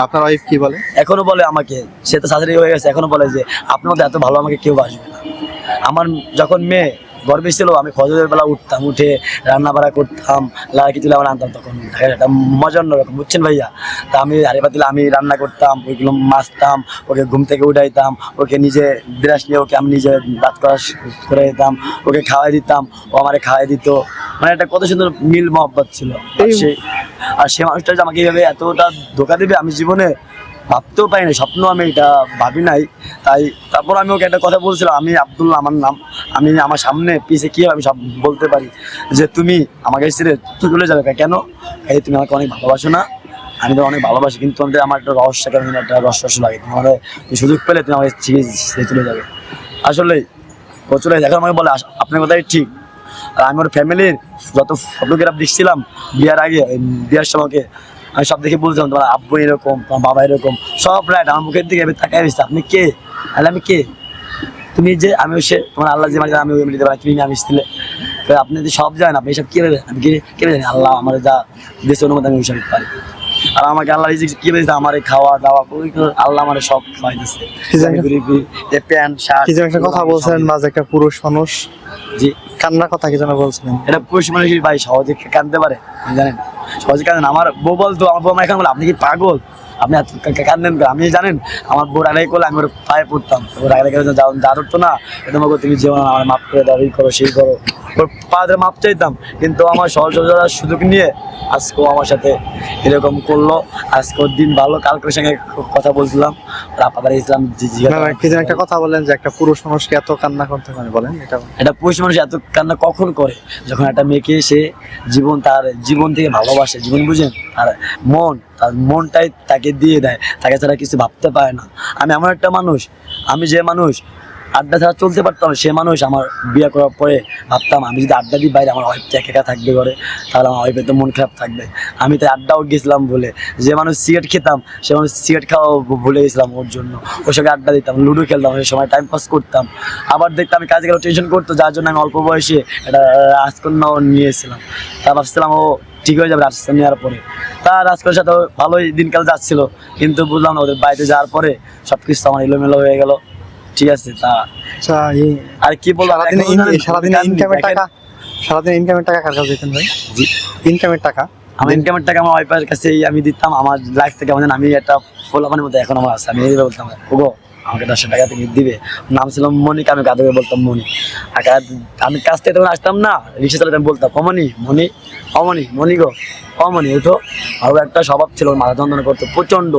আপনার ওয়াইফ কি বলে? এখনো বলে আমাকে, সে তো শাশুড়ি হয়ে গেছে, এখনো বলে যে আপনার মধ্যে এত ভালো আমাকে কেউ আসবে না। আমার যখন মেয়ে গর্বে ছিল আমি ফজরের বেলা উঠতাম, উঠে রান্না বাড়া করতাম, লাড়কি তুলে আমার আনতাম, তখন একটা মজা অন্যরকম, বুঝছেন ভাইয়া। তা আমি হাঁড়ি পাতিলে আমি রান্না করতাম, ওইগুলো মাছতাম, ওকে ঘুম থেকে উঠাইতাম, ওকে নিজে ব্রাশ নিয়ে ওকে আমি নিজে দাঁত করে দিতাম, ওকে খাওয়াই দিতাম, ও আমারে খাওয়াই দিত। মানে একটা কত সুন্দর মিল মহব্বত ছিল। আর সে মানুষটা যে আমাকে এইভাবে এতটা ধোকা দেবে আমি জীবনে ভাবতেও পারি না, স্বপ্ন আমি এটা ভাবি নাই। তাই তারপর আমি ওকে একটা কথা বলছিলাম, আমি আব্দুল্লাহ আমার নাম, আমি আমার সামনে পিছে কি আমি সব বলতে পারি যে তুমি আমাকে ছেড়ে চলে যাবে কেন, এই তুমি আমাকে অনেক ভালোবাসো না? আমি তো অনেক ভালোবাসি, কিন্তু আমাদের আমার একটা রহস্য, কারণ একটা রহস্য লাগে, তোমার সুযোগ পেলে তুমি আমাকে ছেড়ে চলে যাবে। আসলে ও চলে যায়, এখন আমাকে বলে আপনার কথাই ঠিক। আর আমি ওর ফ্যামিলির যত ফটোগ্রাফ দেখছিলাম বিয়ার আগে, বিয়ার সময়কে আমি সব দেখে বলছিলাম তোমার আব্বু এরকম, তোমার বাবা এরকম, সব রাইট। আমার মুখের দিকে তাকাই দিচ্ছে, আপনি কে? তাহলে আমি কে? তুমি যে আমি সে, তোমার আল্লাহ যে মানে আমি ওই দিতে পারি, তুমি আমি ছিলে, আপনি যদি সব জানেন আপনি এসব কে ভেবে, আমি কে জানি? আল্লাহ আমার যা দেশের অনুমতি আমি ওইসব পারি। আর আমাকে আল্লাহ কি বলছে, আমার খাওয়া দাওয়া আল্লাহ আমার সব খাওয়াইতেছে, প্যান্ট শার্ট। কি যেন একটা কথা বলছিলেন মাঝে, একটা পুরুষ মানুষ জি কান্নার কথা কি যেন বলছিলেন? এটা পুরুষ মানুষ ভাই সহজে কাঁদতে পারে, জানেন? সহজে কাঁদেন। আমার বউ বলতো, আমার বউ আমার এখন বলে আপনি কি পাগল, আপনি এত কাঁদেন? আমি জানেন আমার বউ রাগাই করলে আমি ওর পায়ে পড়তাম, ওর রাগাই করে যা ধরতো না, এটা আমাকে তুমি যেমন আমার মাফ করে দাও, এই করো সেই করো, ওর পা ধরে মাপ চাইতাম। কিন্তু আমার সহজ সুযোগ নিয়ে আজকেও আমার সাথে এরকম করলো। আজকে ওর দিন ভালো, কালকের সঙ্গে কথা বলছিলাম, আপনাদের ইসলাম কি যেন একটা কথা বলেন যে একটা পুরুষ মানুষকে এত কান্না করতে পারে, বলেন এটা? একটা পুরুষ মানুষ এত কান্না কখন করে? যখন একটা মেয়েকে সে তার জীবন থেকে ভালোবাসে, জীবন বুঝেন, আর তার মনটাই তাকে দিয়ে দেয়, তাকে ছাড়া কিছু ভাবতে পারে না। আমি এমন একটা মানুষ, আমি যে মানুষ আড্ডা ছাড়া চলতে পারতাম, সে মানুষ আমার বিয়ে করার পরে ভাবতাম আমি যদি আড্ডা দিই বাইরে, আমার ওয়াইফ একা থাকবে ঘরে, তাহলে আমার ওয়াইফের তো মন খারাপ থাকবে। আমি তাই আড্ডাও গেছিলাম বলে, যে মানুষ সিগারেট খেতাম সে মানুষ সিগারেট খাওয়াও ভুলে গেছিলাম ওর জন্য, ওর সঙ্গে আড্ডা দিতাম, লুডো খেলতাম, সেই সময় টাইম পাস করতাম। আবার দেখতাম আমি কাজে গেলেও টেনশন করতো, যার জন্য আমি অল্প বয়সে একটা রাজকন্যাও নিয়েছিলাম। তা ভাবছিলাম ও ঠিক হয়ে যাবে রাজকন্যা নেওয়ার পরে। তা রাজকন্যার সাথে ভালোই দিনকাল যাচ্ছিল, কিন্তু বুঝলাম না ওদের বাড়িতে যাওয়ার পরে সব কিছু আমার এলোমেলো হয়ে গেল। ঠিক আছে, তা আর কি বলবো, সারাদিন ইনকামের টাকা কার কাছে দিতেন ভাই? ইনকামের টাকা? আমার ইনকামের টাকা আমার ওয়াইফের কাছেই আমি দিতাম। আমার লাইফ থেকে আমাদের, আমি একটা পোলাপানের মধ্যে এখন আমার আছে, আমি এই বলতাম ওগো আমাকে 10 টাকা তুমি দিবে। নাম ছিল মনিকা, আমি গাধকে বলতাম মনি। আর আমি কাছ থেকে তখন আসতাম না, রিক্সা চালাতে আমি বলতাম অমনি মনি, অমনি মনি গো, অমনি উঠো। আর একটা স্বভাব ছিল, মাথা যন্ত্রণা করতো প্রচণ্ড,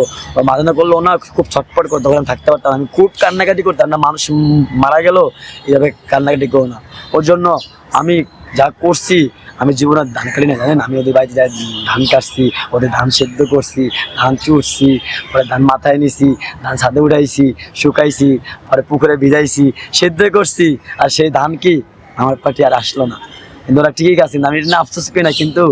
মাথা যন্ত্রণা করলো না, খুব ছটফট করতো, তখন থাকতে পারতাম। আমি খুব কান্নাকাটি করতাম না, মানুষ মারা গেল এইভাবে কান্নাকাটি করো না। ওর জন্য আমি যা করছি, আমি জীবনে ধান কাটি না, জানেন? আমি ওদের বাড়িতে যাই ধান কাটছি, ওদের ধান সেদ্ধ করছি, ধান চুটছি, পরে ধান মাথায় নিছি, ধান ছাদে উঠাইছি, শুকাইছি, পরে পুকুরে ভিজাইছি, সেদ্ধ করছি। আর সেই ধান কি আমার পাটি আর আসলো না, কিন্তু ওরা ঠিকই আছে। আমি এটা না আফসোস করি না, কিন্তু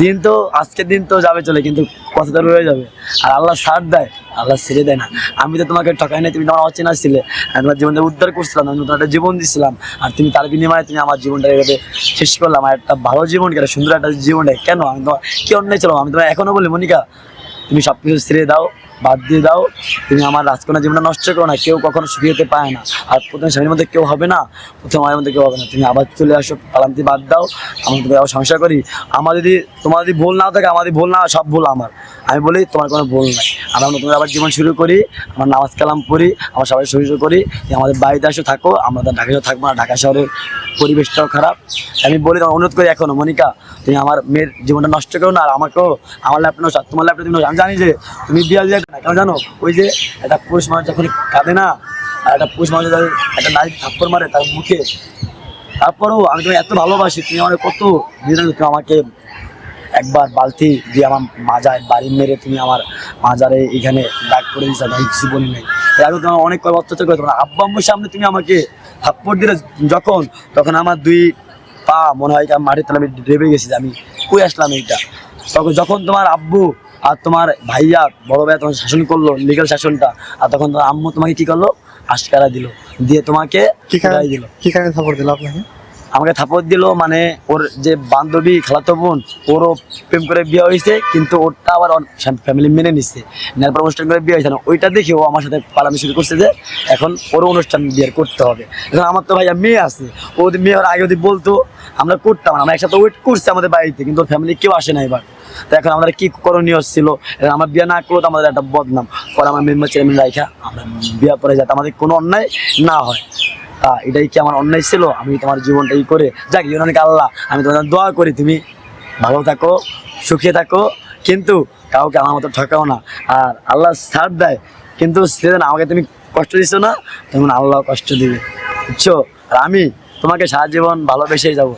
দিন তো আজকের দিন তো যাবে চলে, কিন্তু কথা তো রয়ে যাবে। আর আল্লাহ ছাড় দেয়, আল্লাহ ছেড়ে দেয় না। আমি তো তোমাকে ঠকাই নাই, তুমি তোমার অচেনা ছিলে, আমি তোমার জীবনটা উদ্ধার করছিলাম, আমি তোমার একটা জীবন দিচ্ছিলাম, আর তুমি তার বিনিময়ে তুমি আমার জীবনটা এভাবে শেষ করলাম। আর একটা ভালো জীবন কেন, সুন্দর একটা জীবনটা কেন? আমি তোমার কি অন্যায় ছিল? আমি তোমার এখনো বলি মনিকা তুমি সব কিছু ছেড়ে দাও, বাদ দিয়ে দাও, তুমি আমার রাজকন্যা জীবনটা নষ্ট করো না। কেউ কখনো সুখী হতে পারে না, আর প্রথম স্বামীর মধ্যে কেউ হবে না, প্রথম মায়ের মধ্যে কেউ হবে না। তুমি আবার চলে আসো, পালান্তি বাদ দাও, আমি তুমি আবার সংসার করি। তোমার যদি ভুল না থাকে, আমাদের ভুল না, সব ভুল আমার। আমি বলি তোমার কোনো ভুল নাই, আমরা নতুন আবার জীবন শুরু করি, আমার নামাজ কালাম পড়ি, আমার সবাই শুরু করি, আমাদের বাড়িতে আসো থাকো, আমরা তো ঢাকা শহরে থাকবো না, ঢাকা শহরের পরিবেশটাও খারাপ। আমি বলি তোমার অনুরোধ করি এখনো মনিকা তুমি আমার মেয়ের জীবনটা নষ্ট করো না, আর আমাকেও আমার ল্যাপটপ নষ্ট, তোমার ল্যাপটপ তুমি নষ্ট। আমি জানি যে তুমি বিয়াল দিয়ে না, কেন জানো? ওই যে একটা পুরুষ মানুষ যখন কাঁদে না, আর একটা পুরুষ মানুষ একটা নারী থাপ্পড় মারে তার মুখে, তারপরেও আমি তুমি এত ভালোবাসি, তুমি আমার কত তুমি আমাকে একবার বালতি দিয়ে আমার মাজায় বাড়ি মেরে তুমি আমার মাজারে এখানে দাগ করে দিয়েছো, আমি কিছু বলি নাই। এর আগে তোমার অনেক অত্যাচার করে, তোমার আব্বা আম্মুর সামনে তুমি আমাকে থাপ্পড় দিলে যখন, তখন আমার 2 পা মনে হয় মাটির তলে আমি ডেবে গেছি, আমি কই আসলাম এইটা। তখন যখন তোমার আব্বু আর তোমার ভাইয়া বড় ভাইয়া তখন শাসন করলো, লিগাল শাসনটা, আর তখন তোমার আম্মু তোমাকে কি করলো, আশকারা দিল, দিয়ে তোমাকে কি কারণে থাপ্পড় দিল আপনাকে? আমাকে থাপড় দিল, মানে ওর যে বান্ধবী খালাতো বোন ওরও প্রেম করে বিয়ে হয়েছে, কিন্তু ওরটা আবার ফ্যামিলি মেনে নিচ্ছে, নেওয়ার পর অনুষ্ঠান করে বিয়ে হয়েছে না, ওইটা দেখে ও আমার সাথে পালামি শুরু করছে যে এখন ওরও অনুষ্ঠান বিয়ে করতে হবে। এখন আমার তো ভাইয়া মেয়ে আছে, ও যদি মেয়ে হওয়ার আগে যদি বলতো আমরা করতাম না, আমরা একসাথে ওয়েট করছি আমাদের বাড়িতে, কিন্তু ওর ফ্যামিলি কেউ আসে না এবার। তো এখন আমাদের কি করণীয় ছিল, আমার বিয়ে না করলেও তো আমাদের একটা বদনাম, পরে আমার মেম্বার চেয়ারম্যান রাখা আমরা বিয়ে পরে যাতে আমাদের কোনো অন্যায় না হয়। তা এটাই কি আমার অন্যায় ছিল? আমি তোমার জীবনটা ই করে যাক, অনেক আল্লাহ, আমি তোমাদের দোয়া করি তুমি ভালো থাকো, সুখে থাকো, কিন্তু কাউকে আমার মতো ঠকাও না। আর আল্লাহ ছাড় দেয়, কিন্তু সেদিন আমাকে তুমি কষ্ট দিচ্ছ না, তেমন আল্লাহ কষ্ট দিবে, বুঝছো? আর আমি তোমাকে সারা জীবন ভালোবেসেই যাবো।